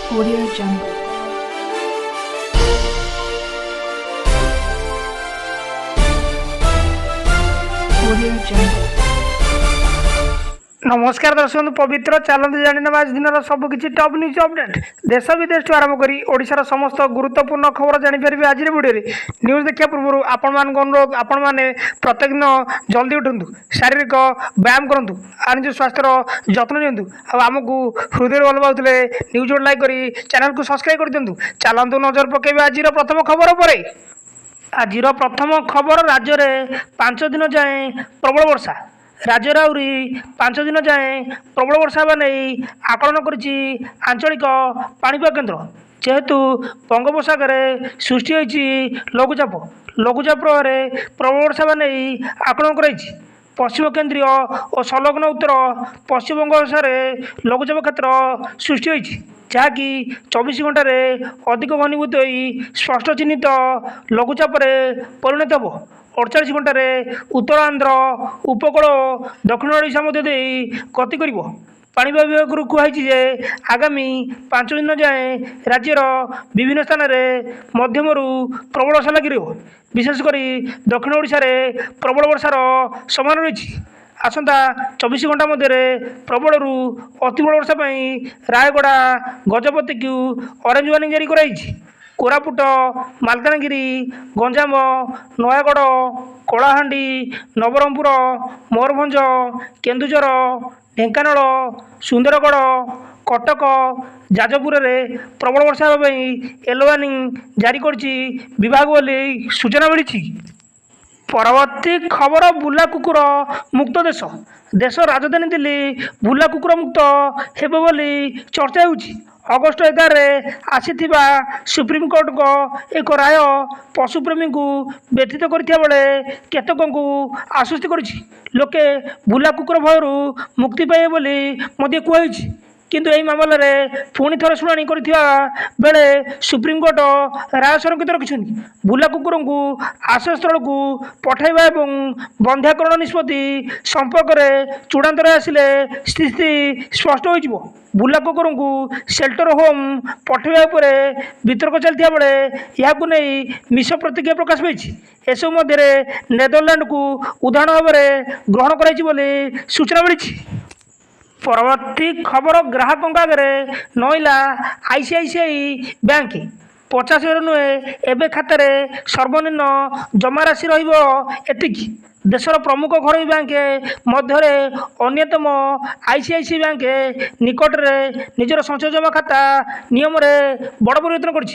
Audio Jungle. Audio Jungle. नमस्कार दर्शक पवित्र चलते जाना आज दिन सबकि टॉप न्यूज अपडेट देश विदेश आरंभ कर ओडिशार समस्त गुरुत्वपूर्ण खबर जापर आज भिडियो न्यूज देखा पूर्व आपण मान अनुरोध आपण मैंने प्रत्येक दिन जल्दी उठू शारीरिक व्यायाम करूँ और निज स्वास्थ्यर जत्न नियंतु आमको हृदय भल पाते न्यूज लाइक कर चैनल को सब्सक्राइब कर दिंतु चलतु नजर पकेबे आज प्रथम खबर पर आज प्रथम खबर राज्य में 5 दिन जाए प्रबल वर्षा राज्यर आहरी 5 दिन जाए प्रबल वर्षा नहीं आकलन करिछि आंचलिक पाणीपाग केन्द्र जेहेतु बंगोपसागर सृष्टि होइछि लघुचाप प्रभाव प्रबल वर्षा नहीं आकलन कराइछि पश्चिम केन्द्रीय और संलग्न उत्तर पश्चिम बंगोपसागर लघुचाप क्षेत्र सृष्टि होइछि जहाँकि 24 घंटे अधिक घनीभूत हो स्पष्ट चिन्हित लघुचाप परिणत हो 48 घंटे उत्तर आंध्र उपकूल दक्षिण ओडिशा मध्य गति कर पाणीपाग विभाग कहुई जे आगामी 5 दिन जाए राज्यर विभिन्न स्थान में मध्यम प्रबल वर्षा लगी रही विशेषकर दक्षिण ओडिशा रे प्रबल वर्षार संभावना रही आसंता 24 घंटा मध्य प्रबल अति प्रबल वर्षा रायगड़ा गजपति को ऑरेंज वार्निंग जारी कराई कोरापुट मालकानगिरी गंजाम नयागढ़ कलाहांडी नवरंगपुर मयूरभंज केन्दुझर ढेंकानाल सुंदरगढ़ कटक जाजपुर में प्रबल वर्षा येलो वार्निंग जारी करछि विभाग बोली सूचना मिली। परवर्ती खबर बुला कुकुर मुक्त देश राजधानी दिल्ली बुला कुकुर मुक्त हेब बोली चर्चा होउछि अगस्ट 11 आसीथिबा सुप्रीमकोर्ट को एक राय पशुप्रेमी को व्यथित करथिया बेले केतक को आश्वस्त करिछि लोके बुला कुकुर भयरू मुक्ति पाइबे बोली मध्य कहैछि किंतु यही मामलें पुणी थर शुणी बेले सुप्रीमकोर्ट राय संरक्षित रखिंट बुला कुकुर को आश्रयस्थल को पठाइबा और बंध्याकरण निष्पत्ति संपर्क में चूड़ांत आसिले स्थिति स्पष्ट हो बुला कुकुर को शेल्टर होम पठाइबा पर वितर्क चलता बेले यह नहीं मिश प्रतिक्रिया प्रकाश पाई एसबू मध्य नेदरलैंड को उदाहरण भाव में ग्रहण कर सूचना मिली। परवर्ती खबर ग्राहकों आगे नईला आईसीआईसीआई बैंक 50 नुहे एवं खाते सर्वनिम्न जमा राशि रही देशर प्रमुख घरोई बैंक मध्य अन्यतम आईसीआईसीआई बैंक निकट में निजर संचय जमा खाता नियम बड़ परिवर्तन कर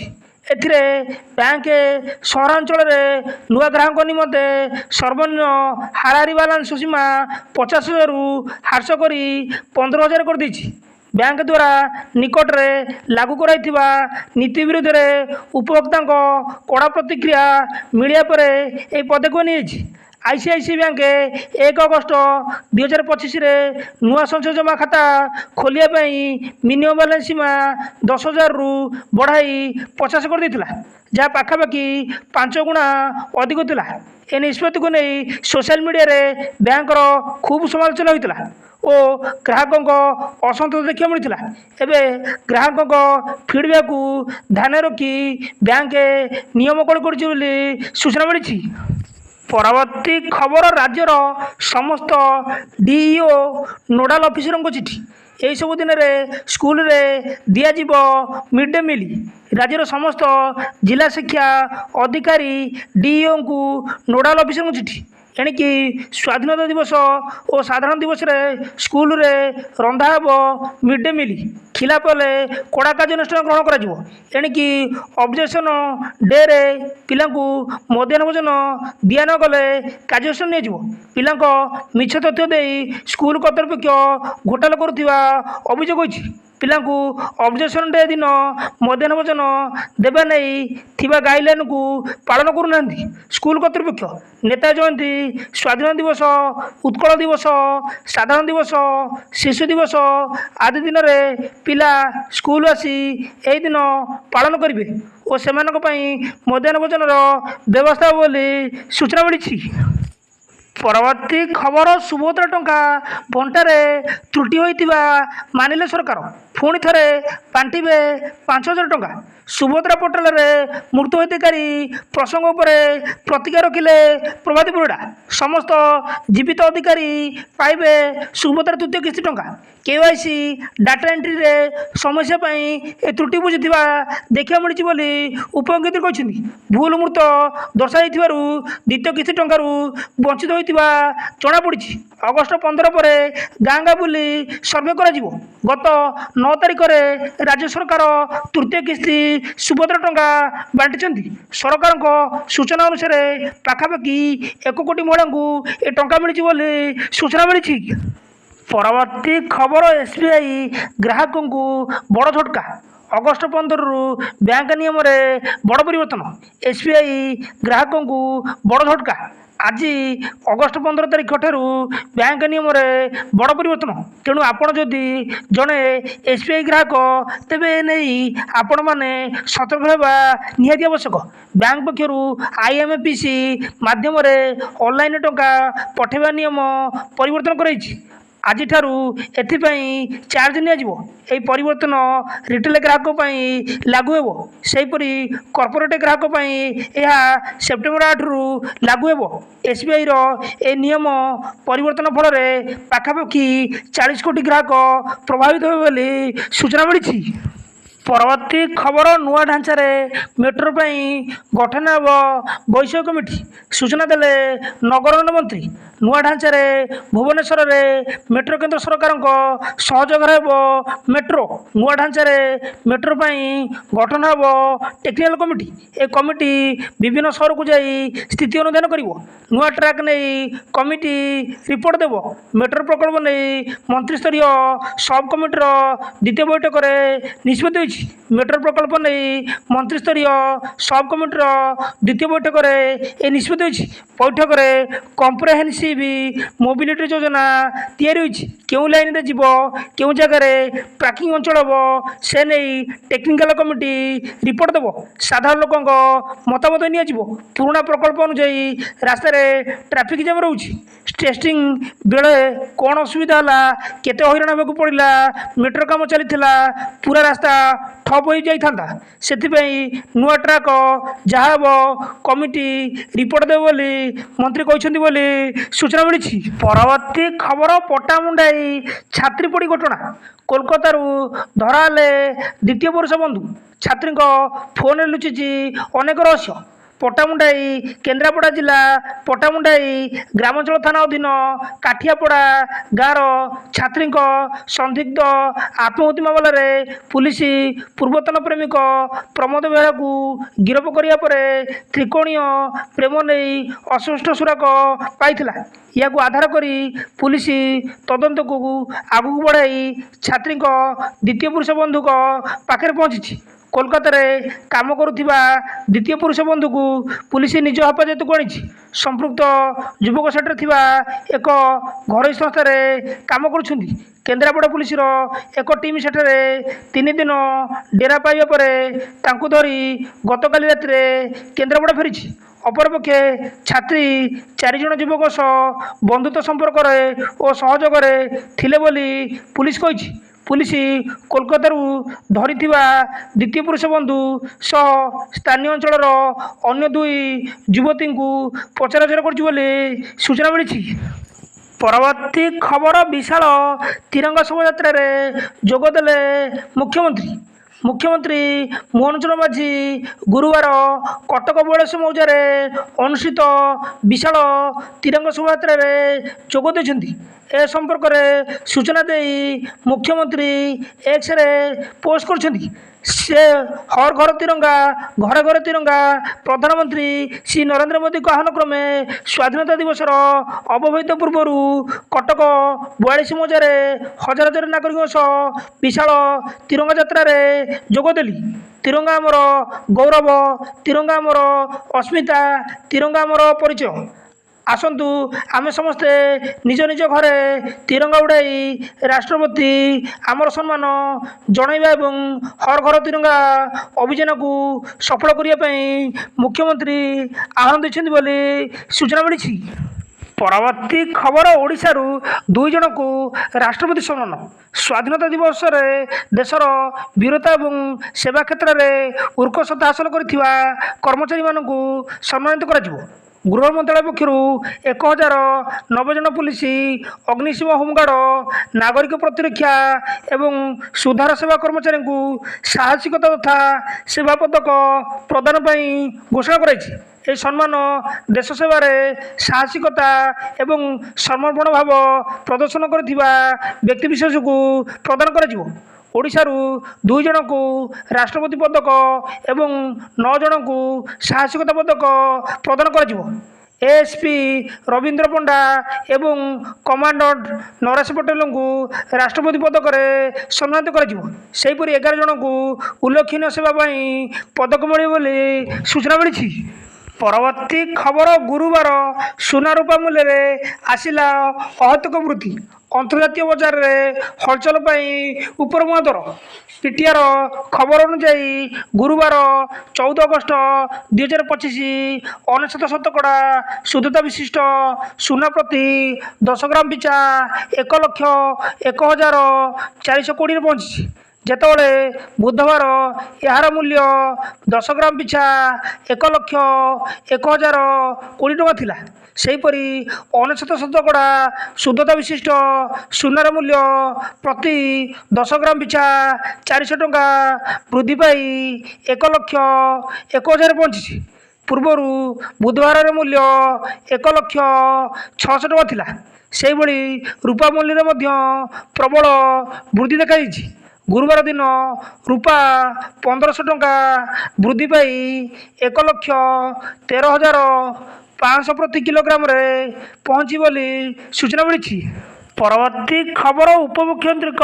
बैंक सहरांचल नुआ ग्राहक निमंते सर्वनिम्न हाराहारी बालांस सीमा 50,000 ह्रास कर 15,000 कर बैंक द्वारा निकट में लागू कराइथिबा नीति विरुद्ध में उपभोक्ता कड़ा प्रतिक्रिया मिलिया पर यह पदक्षेप नहीं आईसीआईसीआई बैंक 1 अगस्ट 2025 नुआ संचय जमा खाता खोलिया मिनिमम बैलेंस सीमा 10,000 रु बढ़ाई 50 कर देथिला जहाँ पाखापाखि 5 गुणा अधिक थिला ए निष्पत्ति को नहीं सोशल मीडिया रे बैंक खूब समालोचना होता और ग्राहकों असंतोष देखा मिलता एवं ग्राहकों फीडबैक को ध्यान रखी बैंक नियम कड़ कर सूचना मिली। परवर्ती खबर राज्यर समस्त डीईओ नोडाल ऑफिसर को चिठी यही सब दिन में स्कूल रे दिज्व मिड डे मिल राज्यर समस्त जिला शिक्षा अधिकारी डीईओ को नोडाल ऑफिसर को चिठी एणिकी स्वाधीनता दिवस और साधारण दिवस रे स्कूल रे रंधा हम मिड डे मिल खिलाफ हेले कड़ा कार्यानुष्ठान ग्रहण कर एणिकी ऑब्जेक्शन डे रे पिला मध्याह्न भोजन दिया न गले कार्यानुष्ठान निया पिला मिछ तथ्य दे स्कूल कर्तृपक्ष घोटाला करुवा अभियोग होइछि पिला ऑब्जेक्शन डे दिन मध्याह्न भोजन देवा नहीं गाइडलाइन को पालन करूना स्कूल कर्तृपक्ष नेता जयंती स्वाधीन दिवस उत्कल दिवस साधारण दिवस शिशु दिवस आदि दिन में पिला स्कूल आसी यही दिन पालन करेंगे और से मध्याह्न भोजन व्यवस्था बोली सूचना मिली। परवर्ती खबर सुभद्रा टंका बंटारे त्रुटि होइतिबा मानिले सरकार ପୁଣି ଥରେ ବାଣ୍ଟିବେ 5,000 ଟଙ୍କା। ସୁଭଦ୍ରା ପୋର୍ଟାଲରେ ମୃତ୍ୟୁ ହିତାଧିକାରୀ ପ୍ରସଙ୍ଗ ଉପରେ ପ୍ରତିକ୍ରିୟା ରଖିଲେ ପ୍ରଭାତୀ ପରିଡ଼ା। ସମସ୍ତ ଜୀବିତ ଅଧିକାରୀ ପାଇବେ ସୁଭଦ୍ରା ତୃତୀୟ କିସ୍ତି ଟଙ୍କା। କେୱାଇସି ଡାଟା ଏଣ୍ଟ୍ରିରେ ସମସ୍ୟା ପାଇଁ ଏ ତ୍ରୁଟି ବୁଝିଥିବା ଦେଖିବାକୁ ମିଳିଛି ବୋଲି ଉପମୁଖ୍ୟମନ୍ତ୍ରୀ କହିଛନ୍ତି। ଭୁଲ ମୃତ ଦର୍ଶାଯାଇଥିବାରୁ ଦ୍ୱିତୀୟ କିସ୍ତି ଟଙ୍କାରୁ ବଞ୍ଚିତ ହୋଇଥିବା ଜଣାପଡ଼ିଛି। ଅଗଷ୍ଟ 15 ପରେ ଗାଁ ଗାଁ ବୁଲି ସର୍ଭେ କରାଯିବ। ଗତ 9 ତାରିଖରେ ରାଜ୍ୟ ସରକାର ତୃତୀୟ କିସ୍ତି ସୁଭଦ୍ରା ଟଙ୍କା ବାଣ୍ଟିଛନ୍ତି। ସରକାରଙ୍କ ସୂଚନା ଅନୁସାରେ ପାଖାପାଖି 1 କୋଟି ମହିଳାଙ୍କୁ ଏ ଟଙ୍କା ମିଳିଛି ବୋଲି ସୂଚନା ମିଳିଛି। ପରବର୍ତ୍ତୀ ଖବର ଏସ୍ବିଆଇ ଗ୍ରାହକଙ୍କୁ ବଡ଼ ଝଟକା। ଅଗଷ୍ଟ 15ରୁ ବ୍ୟାଙ୍କ ନିୟମରେ ବଡ଼ ପରିବର୍ତ୍ତନ। ଏସ୍ବିଆଇ ଗ୍ରାହକଙ୍କୁ ବଡ଼ ଝଟକା। ଆଜି ଅଗଷ୍ଟ 15 ତାରିଖ ଠାରୁ ବ୍ୟାଙ୍କ ନିୟମରେ ବଡ଼ ପରିବର୍ତ୍ତନ। ତେଣୁ ଆପଣ ଯଦି ଜଣେ ଏସ୍ବିଆଇ ଗ୍ରାହକ ତେବେ ଏ ନେଇ ଆପଣମାନେ ସତର୍କ ହେବା ନିହାତି ଆବଶ୍ୟକ। ବ୍ୟାଙ୍କ ପକ୍ଷରୁ ଆଇଏମ୍ପିଏସ୍ ମାଧ୍ୟମରେ ଅନଲାଇନ୍ ଟଙ୍କା ପଠାଇବା ନିୟମ ପରିବର୍ତ୍ତନ କରାଯାଇଛି। ଆଜିଠାରୁ ଏଥିପାଇଁ ଚାର୍ଜ ନିଆଯିବ। ଏହି ପରିବର୍ତ୍ତନ ରିଟେଲ ଗ୍ରାହକ ପାଇଁ ଲାଗୁ ହେବ। ସେହିପରି କର୍ପୋରେଟ୍ ଗ୍ରାହକ ପାଇଁ ଏହା ସେପ୍ଟେମ୍ବର 8ରୁ ଲାଗୁ ହେବ। ଏସ୍ବିଆଇର ଏହି ନିୟମ ପରିବର୍ତ୍ତନ ଫଳରେ ପାଖାପାଖି 40 କୋଟି ଗ୍ରାହକ ପ୍ରଭାବିତ ହେବେ ବୋଲି ସୂଚନା ମିଳିଛି। ପରବର୍ତ୍ତୀ ଖବର ନୂଆ ଢାଞ୍ଚାରେ ମେଟ୍ରୋ ପାଇଁ ଗଠନ ହେବ ବୈଷୟିକ କମିଟି। ସୂଚନା ଦେଲେ ନଗର ଉନ୍ନୟନ ମନ୍ତ୍ରୀ। ନୂଆ ଢାଞ୍ଚାରେ ଭୁବନେଶ୍ୱରରେ ମେଟ୍ରୋ କେନ୍ଦ୍ର ସରକାରଙ୍କ ସହଯୋଗରେ ହେବ ମେଟ୍ରୋ। ନୂଆ ଢାଞ୍ଚାରେ ମେଟ୍ରୋ ପାଇଁ ଗଠନ ହେବ ଟେକ୍ନିକାଲ କମିଟି। ଏ କମିଟି ବିଭିନ୍ନ ସହରକୁ ଯାଇ ସ୍ଥିତି ଅନୁଧ୍ୟାନ କରିବ। ନୂଆ ଟ୍ରାକ୍ ନେଇ କମିଟି ରିପୋର୍ଟ ଦେବ। ମେଟ୍ରୋ ପ୍ରକଳ୍ପ ନେଇ ମନ୍ତ୍ରିସ୍ତରୀୟ ସବ୍ କମିଟିର ଦ୍ୱିତୀୟ ବୈଠକରେ ନିଷ୍ପତ୍ତି ହୋଇଛି। ମେଟ୍ରୋ ପ୍ରକଳ୍ପ ନେଇ ମନ୍ତ୍ରିସ୍ତରୀୟ ସବ୍ କମିଟିର ଦ୍ୱିତୀୟ ବୈଠକରେ ଏ ନିଷ୍ପତ୍ତି ହୋଇଛି। ବୈଠକରେ କମ୍ପ୍ରେହେନ୍ସିଭ୍ ମୋବିଲିଟି ଯୋଜନା ତିଆରି ହୋଇଛି। କେଉଁ ଲାଇନରେ ଯିବ, କେଉଁ ଜାଗାରେ ପାର୍କିଂ ଅଞ୍ଚଳ ହେବ, ସେ ନେଇ ଟେକ୍ନିକାଲ କମିଟି ରିପୋର୍ଟ ଦେବ। ସାଧାରଣ ଲୋକଙ୍କ ମତାମତ ନିଆଯିବ। ପୁରୁଣା ପ୍ରକଳ୍ପ ଅନୁଯାୟୀ ରାସ୍ତାରେ ଟ୍ରାଫିକ୍ ଜାମ୍ ରହୁଛି। ଟେଷ୍ଟିଂ ବେଳେ କ'ଣ ଅସୁବିଧା ହେଲା, କେତେ ହଇରାଣ ହେବାକୁ ପଡ଼ିଲା, ମେଟ୍ରୋ କାମ ଚାଲିଥିଲା, ପୁରା ରାସ୍ତା ଠପ୍ ହୋଇଯାଇଥାନ୍ତା। ସେଥିପାଇଁ ନୂଆ ଟ୍ରାକ୍ ଯାହା ହେବ କମିଟି ରିପୋର୍ଟ ଦେବ ବୋଲି ମନ୍ତ୍ରୀ କହିଛନ୍ତି ବୋଲି ସୂଚନା ମିଳିଛି। ପରବର୍ତ୍ତୀ ଖବର ପଟ୍ଟାମୁଣ୍ଡାଇ ଛାତ୍ରୀ ପୋଡ଼ି ଘଟଣା। କୋଲକାତାରୁ ଧରାହେଲେ ଦ୍ୱିତୀୟ ପୁରୁଷ ବନ୍ଧୁ। ଛାତ୍ରୀଙ୍କ ଫୋନ୍ରେ ଲୁଚିଛି ଅନେକ ରହସ୍ୟ। ପଟ୍ଟାମୁଣ୍ଡାଇ କେନ୍ଦ୍ରାପଡ଼ା ଜିଲ୍ଲା ପଟ୍ଟାମୁଣ୍ଡାଇ ଗ୍ରାମାଞ୍ଚଳ ଥାନା ଅଧୀନ କାଠିଆପଡ଼ା ଗାଁର ଛାତ୍ରୀଙ୍କ ସନ୍ଦିଗ୍ଧ ଆତ୍ମାହୁତି ମାମଲାରେ ପୁଲିସ ପୂର୍ବତନ ପ୍ରେମିକ ପ୍ରମୋଦ ବେହେରାକୁ ଗିରଫ କରିବା ପରେ ତ୍ରିକୋଣୀୟ ପ୍ରେମ ନେଇ ଅସ୍ପଷ୍ଟ ସୁରାକ ପାଇଥିଲା। ଏହାକୁ ଆଧାର କରି ପୁଲିସ ତଦନ୍ତକୁ ଆଗକୁ ବଢ଼ାଇ ଛାତ୍ରୀଙ୍କ ଦ୍ୱିତୀୟ ପୁରୁଷ ବନ୍ଧୁଙ୍କ ପାଖରେ ପହଞ୍ଚିଛି। କୋଲକାତାରେ କାମ କରୁଥିବା ଦ୍ୱିତୀୟ ପୁରୁଷ ବନ୍ଧୁକୁ ପୁଲିସ ନିଜ ହେଫାଜତକୁ ଆଣିଛି। ସମ୍ପୃକ୍ତ ଯୁବକ ସେଠାରେ ଥିବା ଏକ ଘରୋଇ ସଂସ୍ଥାରେ କାମ କରୁଛନ୍ତି। କେନ୍ଦ୍ରାପଡ଼ା ପୁଲିସର ଏକ ଟିମ୍ ସେଠାରେ 3 ଦିନ ଡେରା ପାଇବା ପରେ ତାଙ୍କୁ ଧରି ଗତକାଲି ରାତିରେ କେନ୍ଦ୍ରାପଡ଼ା ଫେରିଛି। ଅପରପକ୍ଷେ ଛାତ୍ରୀ 4 ଜଣ ଯୁବକ ସହ ବନ୍ଧୁତ୍ୱ ସମ୍ପର୍କରେ ଓ ସହଯୋଗରେ ଥିଲେ ବୋଲି ପୁଲିସ କହିଛି। ପୁଲିସ କୋଲକାତାରୁ ଧରିଥିବା ଦ୍ୱିତୀୟ ପୁରୁଷ ବନ୍ଧୁ ସହ ସ୍ଥାନୀୟ ଅଞ୍ଚଳର ଅନ୍ୟ 2 ଯୁବତୀଙ୍କୁ ପଚରାଉଚରା କରୁଛି ବୋଲି ସୂଚନା ମିଳିଛି। ପରବର୍ତ୍ତୀ ଖବର ବିଶାଳ ତିରଙ୍ଗା ଶୋଭାଯାତ୍ରାରେ ଯୋଗଦେଲେ ମୁଖ୍ୟମନ୍ତ୍ରୀ। ମୁଖ୍ୟମନ୍ତ୍ରୀ ମୋହନ ଚରଣ ମାଝୀ ଗୁରୁବାର କଟକ ବୈଳାସ ମୌଜାରେ ଅନୁଷ୍ଠିତ ବିଶାଳ ତିରଙ୍ଗା ଶୋଭାଯାତ୍ରାରେ ଯୋଗ ଦେଇଛନ୍ତି। ଏ ସମ୍ପର୍କରେ ସୂଚନା ଦେଇ ମୁଖ୍ୟମନ୍ତ୍ରୀ ଏକ୍ସରେ ପୋଷ୍ଟ କରିଛନ୍ତି। ସେ ହର ଘର ତିରଙ୍ଗା, ଘରେ ଘରେ ତିରଙ୍ଗା। ପ୍ରଧାନମନ୍ତ୍ରୀ ଶ୍ରୀ ନରେନ୍ଦ୍ର ମୋଦିଙ୍କ ଆହ୍ୱାନ କ୍ରମେ ସ୍ୱାଧୀନତା ଦିବସର ଅବ୍ୟବହିତ ପୂର୍ବରୁ କଟକ 42 ମୌଜାରେ ହଜାର ହଜାର ନାଗରିକଙ୍କ ସହ ବିଶାଳ ତିରଙ୍ଗା ଯାତ୍ରାରେ ଯୋଗଦେଲି। ତିରଙ୍ଗା ଆମର ଗୌରବ, ତିରଙ୍ଗା ଆମର ଅସ୍ମିତା, ତିରଙ୍ଗା ଆମର ପରିଚୟ। ଆସନ୍ତୁ ଆମେ ସମସ୍ତେ ନିଜ ନିଜ ଘରେ ତିରଙ୍ଗା ଉଡ଼ାଇ ରାଷ୍ଟ୍ରପତି ଆମର ସମ୍ମାନ ଜଣାଇବା ଏବଂ ହର ଘର ତିରଙ୍ଗା ଅଭିଯାନକୁ ସଫଳ କରିବା ପାଇଁ ମୁଖ୍ୟମନ୍ତ୍ରୀ ଆହ୍ୱାନ ଦେଇଛନ୍ତି ବୋଲି ସୂଚନା ମିଳିଛି। ପରବର୍ତ୍ତୀ ଖବର ଓଡ଼ିଶାରୁ 2 ଜଣଙ୍କୁ ରାଷ୍ଟ୍ରପତି ସମ୍ମାନ। ସ୍ୱାଧୀନତା ଦିବସରେ ଦେଶର ବୀରତା ଏବଂ ସେବା କ୍ଷେତ୍ରରେ ଉତ୍କର୍ଷତା ହାସଲ କରିଥିବା କର୍ମଚାରୀମାନଙ୍କୁ ସମ୍ମାନିତ କରାଯିବ। ଗୃହ ମନ୍ତ୍ରଣାଳୟ ପକ୍ଷରୁ 1090 ଜଣ ପୁଲିସ, ଅଗ୍ନିଶମ ହୋମଗାର୍ଡ, ନାଗରିକ ପ୍ରତିରକ୍ଷା ଏବଂ ସୁଧାର ସେବା କର୍ମଚାରୀଙ୍କୁ ସାହସିକତା ତଥା ସେବା ପଦକ ପ୍ରଦାନ ପାଇଁ ଘୋଷଣା କରାଯାଇଛି। ଏହି ସମ୍ମାନ ଦେଶ ସେବାରେ ସାହସିକତା ଏବଂ ସମର୍ପଣ ଭାବ ପ୍ରଦର୍ଶନ କରିଥିବା ବ୍ୟକ୍ତିବିଶେଷଙ୍କୁ ପ୍ରଦାନ କରାଯିବ। ଓଡ଼ିଶାରୁ 2 ଜଣଙ୍କୁ ରାଷ୍ଟ୍ରପତି ପଦକ ଏବଂ 9 ଜଣଙ୍କୁ ସାହସିକତା ପଦକ ପ୍ରଦାନ କରାଯିବ। ଏଏସ୍ପି ରବୀନ୍ଦ୍ର ପଣ୍ଡା ଏବଂ କମାଣ୍ଡଣ୍ଟ ନରେଶ ପଟେଲଙ୍କୁ ରାଷ୍ଟ୍ରପତି ପଦକରେ ସମ୍ମାନିତ କରାଯିବ। ସେହିପରି 11 ଜଣଙ୍କୁ ଉଲ୍ଲେଖନୀୟ ସେବା ପାଇଁ ପଦକ ମିଳିବ ବୋଲି ସୂଚନା ମିଳିଛି। ପରବର୍ତ୍ତୀ ଖବର ଗୁରୁବାର ସୁନା ରୂପା ମୂଲ୍ୟରେ ଆସିଲା ଅହେତୁକ ବୃଦ୍ଧି। ଅନ୍ତର୍ଜାତୀୟ ବଜାରରେ ହଲଚଲ ପାଇଁ ଉପରମୁହାଁ ଦର। ପିଟିଆର ଖବର ଅନୁଯାୟୀ ଗୁରୁବାର 14 ଅଗଷ୍ଟ 2025 99 ଶତକଡ଼ା ଶୁଦ୍ଧତା ବିଶିଷ୍ଟ ସୁନା ପ୍ରତି 10 ଗ୍ରାମ ପିଛା 1,01,420ରେ ପହଞ୍ଚିଛି। ଯେତେବେଳେ ବୁଧବାର ଏହାର ମୂଲ୍ୟ 10 ଗ୍ରାମ ପିଛା 1,01,020 ଟଙ୍କା ଥିଲା। ସେହିପରି 99 ଶତକଡ଼ା ଶୁଦ୍ଧତା ବିଶିଷ୍ଟ ସୁନାର ମୂଲ୍ୟ ପ୍ରତି 10 ଗ୍ରାମ ପିଛା 400 ଟଙ୍କା ବୃଦ୍ଧି ପାଇ 1,01,000ରେ ପହଞ୍ଚିଛି। ପୂର୍ବରୁ ବୁଧବାରର ମୂଲ୍ୟ 1,06,000 ଟଙ୍କା ଥିଲା। ସେହିଭଳି ରୂପା ମୂଲ୍ୟରେ ମଧ୍ୟ ପ୍ରବଳ ବୃଦ୍ଧି ଦେଖାଯାଇଛି। ଗୁରୁବାର ଦିନ ରୂପା 1,500 ଟଙ୍କା ବୃଦ୍ଧି ପାଇ 1,13,500 ପ୍ରତି କିଲୋଗ୍ରାମରେ ପହଞ୍ଚି ବୋଲି ସୂଚନା ମିଳିଛି। ପରବର୍ତ୍ତୀ ଖବର ଉପମୁଖ୍ୟମନ୍ତ୍ରୀଙ୍କ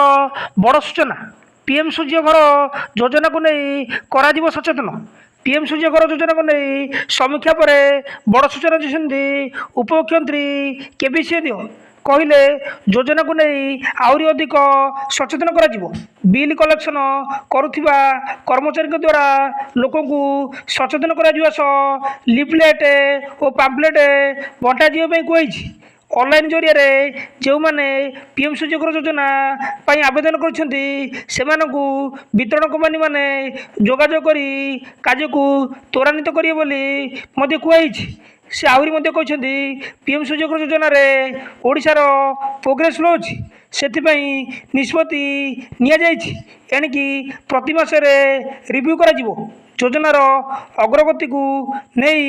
ବଡ଼ ସୂଚନା। ପିଏମ୍ ସୂର୍ଯ୍ୟ ଘର ଯୋଜନାକୁ ନେଇ କରାଯିବ ସଚେତନ। ପିଏମ୍ ସୂର୍ଯ୍ୟ ଘର ଯୋଜନାକୁ ନେଇ ସମୀକ୍ଷା ପରେ ବଡ଼ ସୂଚନା ଦେଇଛନ୍ତି ଉପମୁଖ୍ୟମନ୍ତ୍ରୀ କେବି ସିଂହଦେଓ। କହିଲେ ଯୋଜନାକୁ ନେଇ ଆହୁରି ଅଧିକ ସଚେତନ କରାଯିବ। ବିଲ୍ କଲେକ୍ସନ କରୁଥିବା କର୍ମଚାରୀଙ୍କ ଦ୍ୱାରା ଲୋକଙ୍କୁ ସଚେତନ କରାଯିବା ସହ ଲିଫଲେଟ୍ ଓ ପାମ୍ପଲେଟ୍ ବଣ୍ଟାଯିବା ପାଇଁ କୁହାଯାଇଛି। ଅନଲାଇନ୍ ଜରିଆରେ ଯେଉଁମାନେ ପିଏମ୍ ସୂର୍ଯ୍ୟଘର ଯୋଜନା ପାଇଁ ଆବେଦନ କରିଛନ୍ତି ସେମାନଙ୍କୁ ବିତରଣ କମ୍ପାନୀମାନେ ଯୋଗାଯୋଗ କରି କାର୍ଯ୍ୟକୁ ତ୍ୱରାନ୍ୱିତ କରିବେ ବୋଲି ମଧ୍ୟ କୁହାଯାଇଛି। ସେ ଆହୁରି ମଧ୍ୟ କହିଛନ୍ତି ପିଏମ୍ ସୂର୍ଯ୍ୟଘର ଯୋଜନାରେ ଓଡ଼ିଶାର ପ୍ରୋଗ୍ରେସ୍ ସ୍ଲୋ ଅଛି, ସେଥିପାଇଁ ନିଷ୍ପତ୍ତି ନିଆଯାଇଛି। ଏଣିକି ପ୍ରତି ମାସରେ ରିଭ୍ୟୁ କରାଯିବ। ଯୋଜନାର ଅଗ୍ରଗତିକୁ ନେଇ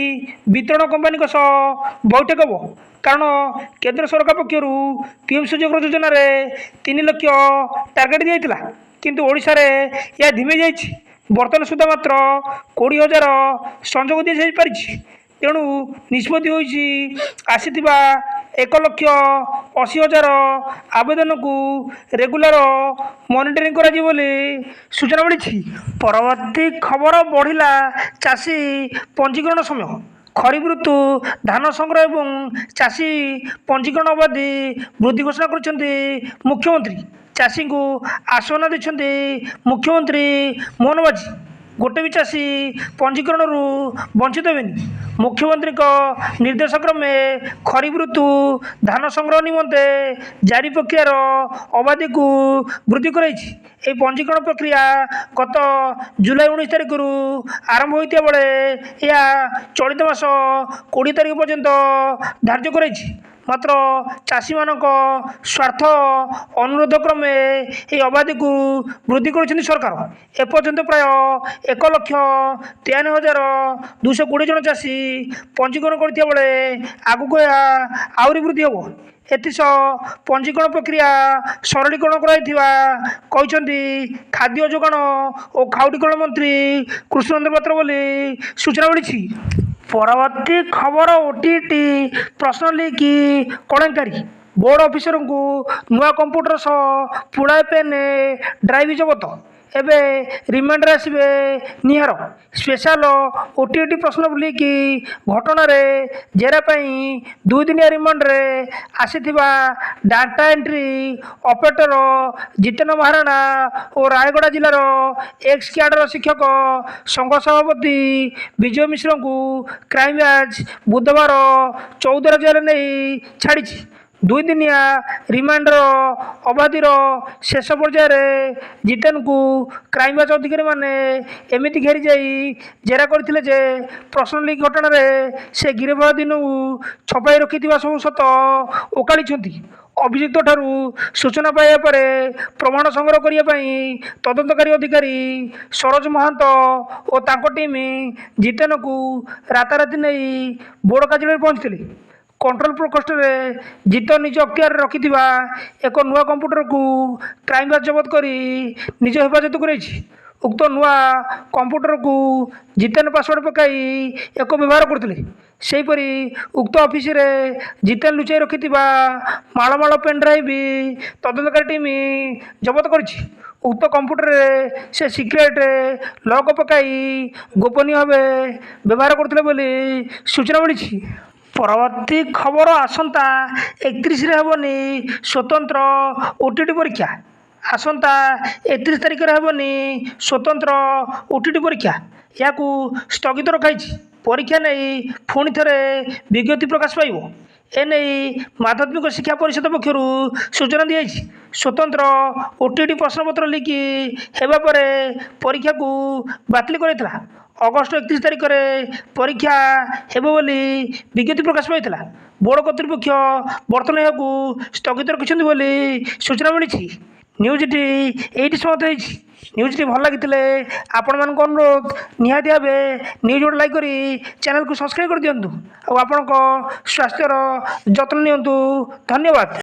ବିତରଣ କମ୍ପାନୀଙ୍କ ସହ ବୈଠକ ହେବ। କାରଣ କେନ୍ଦ୍ର ସରକାର ପକ୍ଷରୁ ପିଏମ୍ ସୂର୍ଯ୍ୟଘର ଯୋଜନାରେ 3 ଲକ୍ଷ ଟାର୍ଗେଟ୍ ଦିଆଯାଇଥିଲା, କିନ୍ତୁ ଓଡ଼ିଶାରେ ଏହା ଧିମେଇ ଯାଇଛି। ବର୍ତ୍ତମାନ ସୁଦ୍ଧା ମାତ୍ର 20,000 ସଂଯୋଗ ଦିଆଯାଇପାରିଛି। ତେଣୁ ନିଷ୍ପତ୍ତି ହୋଇଛି ଆସିଥିବା 1,80,000 ଆବେଦନକୁ ରେଗୁଲାର ମନିଟରିଂ କରାଯିବ ବୋଲି ସୂଚନା ମିଳିଛି। ପରବର୍ତ୍ତୀ ଖବର ବଢ଼ିଲା ଚାଷୀ ପଞ୍ଜୀକରଣ ସମୟ। ଖରିଫ ଋତୁ ଧାନ ସଂଗ୍ରହ ଏବଂ ଚାଷୀ ପଞ୍ଜୀକରଣ ଅବଧି ବୃଦ୍ଧି ଘୋଷଣା କରିଛନ୍ତି ମୁଖ୍ୟମନ୍ତ୍ରୀ। ଚାଷୀଙ୍କୁ ଆଶ୍ୱାସନା ଦେଇଛନ୍ତି ମୁଖ୍ୟମନ୍ତ୍ରୀ ମୋହନ ମାଝୀ। ଗୋଟେ ବି ଚାଷୀ ପଞ୍ଜୀକରଣରୁ ବଞ୍ଚିତ ହେବେନି। ମୁଖ୍ୟମନ୍ତ୍ରୀଙ୍କ ନିର୍ଦ୍ଦେଶ କ୍ରମେ ଖରିଫ ଋତୁ ଧାନ ସଂଗ୍ରହ ନିମନ୍ତେ ଜାରି ପ୍ରକ୍ରିୟାର ଅବଧିକୁ ବୃଦ୍ଧି କରାଯାଇଛି। ଏହି ପଞ୍ଜୀକରଣ ପ୍ରକ୍ରିୟା ଗତ ଜୁଲାଇ 19 ତାରିଖରୁ ଆରମ୍ଭ ହୋଇଥିବା ବେଳେ ଏହା ଚଳିତ ମାସ 20 ତାରିଖ ପର୍ଯ୍ୟନ୍ତ ଧାର୍ଯ୍ୟ କରାଯାଇଛି। ମାତ୍ର ଚାଷୀମାନଙ୍କ ସ୍ୱାର୍ଥ ଅନୁରୋଧ କ୍ରମେ ଏହି ଅବଧିକୁ ବୃଦ୍ଧି କରିଛନ୍ତି ସରକାର। ଏପର୍ଯ୍ୟନ୍ତ ପ୍ରାୟ 1,53,220 ଜଣ ଚାଷୀ ପଞ୍ଜୀକରଣ କରିଥିବା ବେଳେ ଆଗକୁ ଏହା ଆହୁରି ବୃଦ୍ଧି ହେବ। ଏଥିସହ ପଞ୍ଜୀକରଣ ପ୍ରକ୍ରିୟା ସରଳୀକରଣ କରାଯାଇଥିବା କହିଛନ୍ତି ଖାଦ୍ୟ ଯୋଗାଣ ଓ ଖାଉଟିକରଣ ମନ୍ତ୍ରୀ କୃଷ୍ଣଚନ୍ଦ୍ର ପାତ୍ର ବୋଲି ସୂଚନା ମିଳିଛି। ପରବର୍ତ୍ତୀ ଖବର ଓଟିଇଟି ପ୍ରଶ୍ନ ଲିକ୍ କଳଙ୍କାରୀ। ବୋର୍ଡ ଅଫିସରଙ୍କୁ ନୂଆ କମ୍ପ୍ୟୁଟର ସହ ପୁଳାଏ ପେନ୍ ଡ୍ରାଇଭ୍ ଜବତ। ଏବେ ରିମାଣ୍ଡରେ ଆସିବେ ନିହାର ସ୍ପେଶାଲ ଓଟିଇଟି ପ୍ରଶ୍ନ ବୁଲିକି ଘଟଣାରେ ଜେରା ପାଇଁ 2 ଦିନିଆ ରିମାଣ୍ଡରେ ଆସିଥିବା data entry operator Jiten Maharana ଓ ରାୟଗଡ଼ା ଜିଲ୍ଲାର ଏକ୍ସ କ୍ୟାଡର ଶିକ୍ଷକ ସଂଘ ସଭାପତି ବିଜୟ ମିଶ୍ରଙ୍କୁ କ୍ରାଇମବ୍ରାଞ୍ଚ ବୁଧବାର 14 ଜେଲ୍ ନେଇ ଛାଡ଼ିଛି। 2 ଦିନିଆ ରିମାଣ୍ଡର ଅବଧିର ଶେଷ ପର୍ଯ୍ୟାୟରେ ଜିତେନଙ୍କୁ କ୍ରାଇମବ୍ରାଞ୍ଚ ଅଧିକାରୀମାନେ ଏମିତି ଘେରି ଯାଇ ଜେରା କରିଥିଲେ ଯେ ପ୍ରଶ୍ନ ଲିକ୍ ଘଟଣାରେ ସେ ଗିରଫ ହେବା ଦିନକୁ ଛପାଇ ରଖିଥିବା ସବୁ ସତ ଓକାଳିଛନ୍ତି। ଅଭିଯୁକ୍ତଠାରୁ ସୂଚନା ପାଇବା ପରେ ପ୍ରମାଣ ସଂଗ୍ରହ କରିବା ପାଇଁ ତଦନ୍ତକାରୀ ଅଧିକାରୀ ସରୋଜ ମହାନ୍ତ ଓ ତାଙ୍କ ଟିମ୍ ଜିତେନକୁ ରାତାରାତି ନେଇ ବୋର୍ଡ କାର୍ଯ୍ୟାଳୟରେ ପହଞ୍ଚିଥିଲେ। କଣ୍ଟ୍ରୋଲ ପ୍ରକୋଷ୍ଠରେ ଜିତେନ ନିଜ ଅକ୍ତିଆରରେ ରଖିଥିବା ଏକ ନୂଆ କମ୍ପ୍ୟୁଟରକୁ କ୍ରାଇମବ୍ରାଞ୍ଚ ଜବତ କରି ନିଜ ହେଫାଜତକୁ ନେଇଛି। ଉକ୍ତ ନୂଆ କମ୍ପ୍ୟୁଟରକୁ ଜିତେନ ପାସୱାର୍ଡ ପକାଇ ଏକ ବ୍ୟବହାର କରୁଥିଲେ। ସେହିପରି ଉକ୍ତ ଅଫିସରେ ଜିତେନ ଲୁଚାଇ ରଖିଥିବା ମାଳ ମାଳ ପେନ୍ଡ୍ରାଇଭ୍ ତଦନ୍ତକାରୀ ଟିମ୍ ଜବତ କରିଛି। ଉକ୍ତ କମ୍ପ୍ୟୁଟରରେ ସେ ସିକ୍ରେଟ୍ ଲକ୍ ପକାଇ ଗୋପନୀୟ ଭାବେ ବ୍ୟବହାର କରୁଥିଲେ ବୋଲି ସୂଚନା ମିଳିଛି। ପରବର୍ତ୍ତୀ ଖବର ଆସନ୍ତା 31ରେ ହେବନି ସ୍ୱତନ୍ତ୍ର ଓଟିଇଟି ପରୀକ୍ଷା। ଆସନ୍ତା 31 ତାରିଖରେ ହେବନି ସ୍ୱତନ୍ତ୍ର ଓଟିଇଟି ପରୀକ୍ଷା। ଏହାକୁ ସ୍ଥଗିତ ରଖାଯାଇଛି। ପରୀକ୍ଷା ନେଇ ପୁଣି ଥରେ ବିଜ୍ଞପ୍ତି ପ୍ରକାଶ ପାଇବ। ଏନେଇ ମାଧ୍ୟମିକ ଶିକ୍ଷା ପରିଷଦ ପକ୍ଷରୁ ସୂଚନା ଦିଆଯାଇଛି। ସ୍ୱତନ୍ତ୍ର ଓଟିଇଟି ପ୍ରଶ୍ନପତ୍ର ଲିକ୍ ହେବା ପରେ ପରୀକ୍ଷାକୁ ବାତିଲ କରାଯାଇଥିଲା। ଅଗଷ୍ଟ 31 ତାରିଖରେ ପରୀକ୍ଷା ହେବ ବୋଲି ବିଜ୍ଞପ୍ତି ପ୍ରକାଶ ପାଇଥିଲା। ବୋର୍ଡ କର୍ତ୍ତୃପକ୍ଷ ବର୍ତ୍ତମାନ ଏହାକୁ ସ୍ଥଗିତ ରଖିଛନ୍ତି ବୋଲି ସୂଚନା ମିଳିଛି। ନ୍ୟୁଜ୍ଟି ଏଇଠି ସମାପ୍ତ ହୋଇଛି। ନ୍ୟୁଜ୍ଟି ଭଲ ଲାଗିଥିଲେ ଆପଣମାନଙ୍କ ଅନୁରୋଧ ନିହାତି ଭାବେ ନ୍ୟୁଜ୍ ଗୋଟେ ଲାଇକ୍ କରି ଚ୍ୟାନେଲକୁ ସବସ୍କ୍ରାଇବ୍ କରିଦିଅନ୍ତୁ ଆଉ ଆପଣଙ୍କ ସ୍ୱାସ୍ଥ୍ୟର ଯତ୍ନ ନିଅନ୍ତୁ। ଧନ୍ୟବାଦ।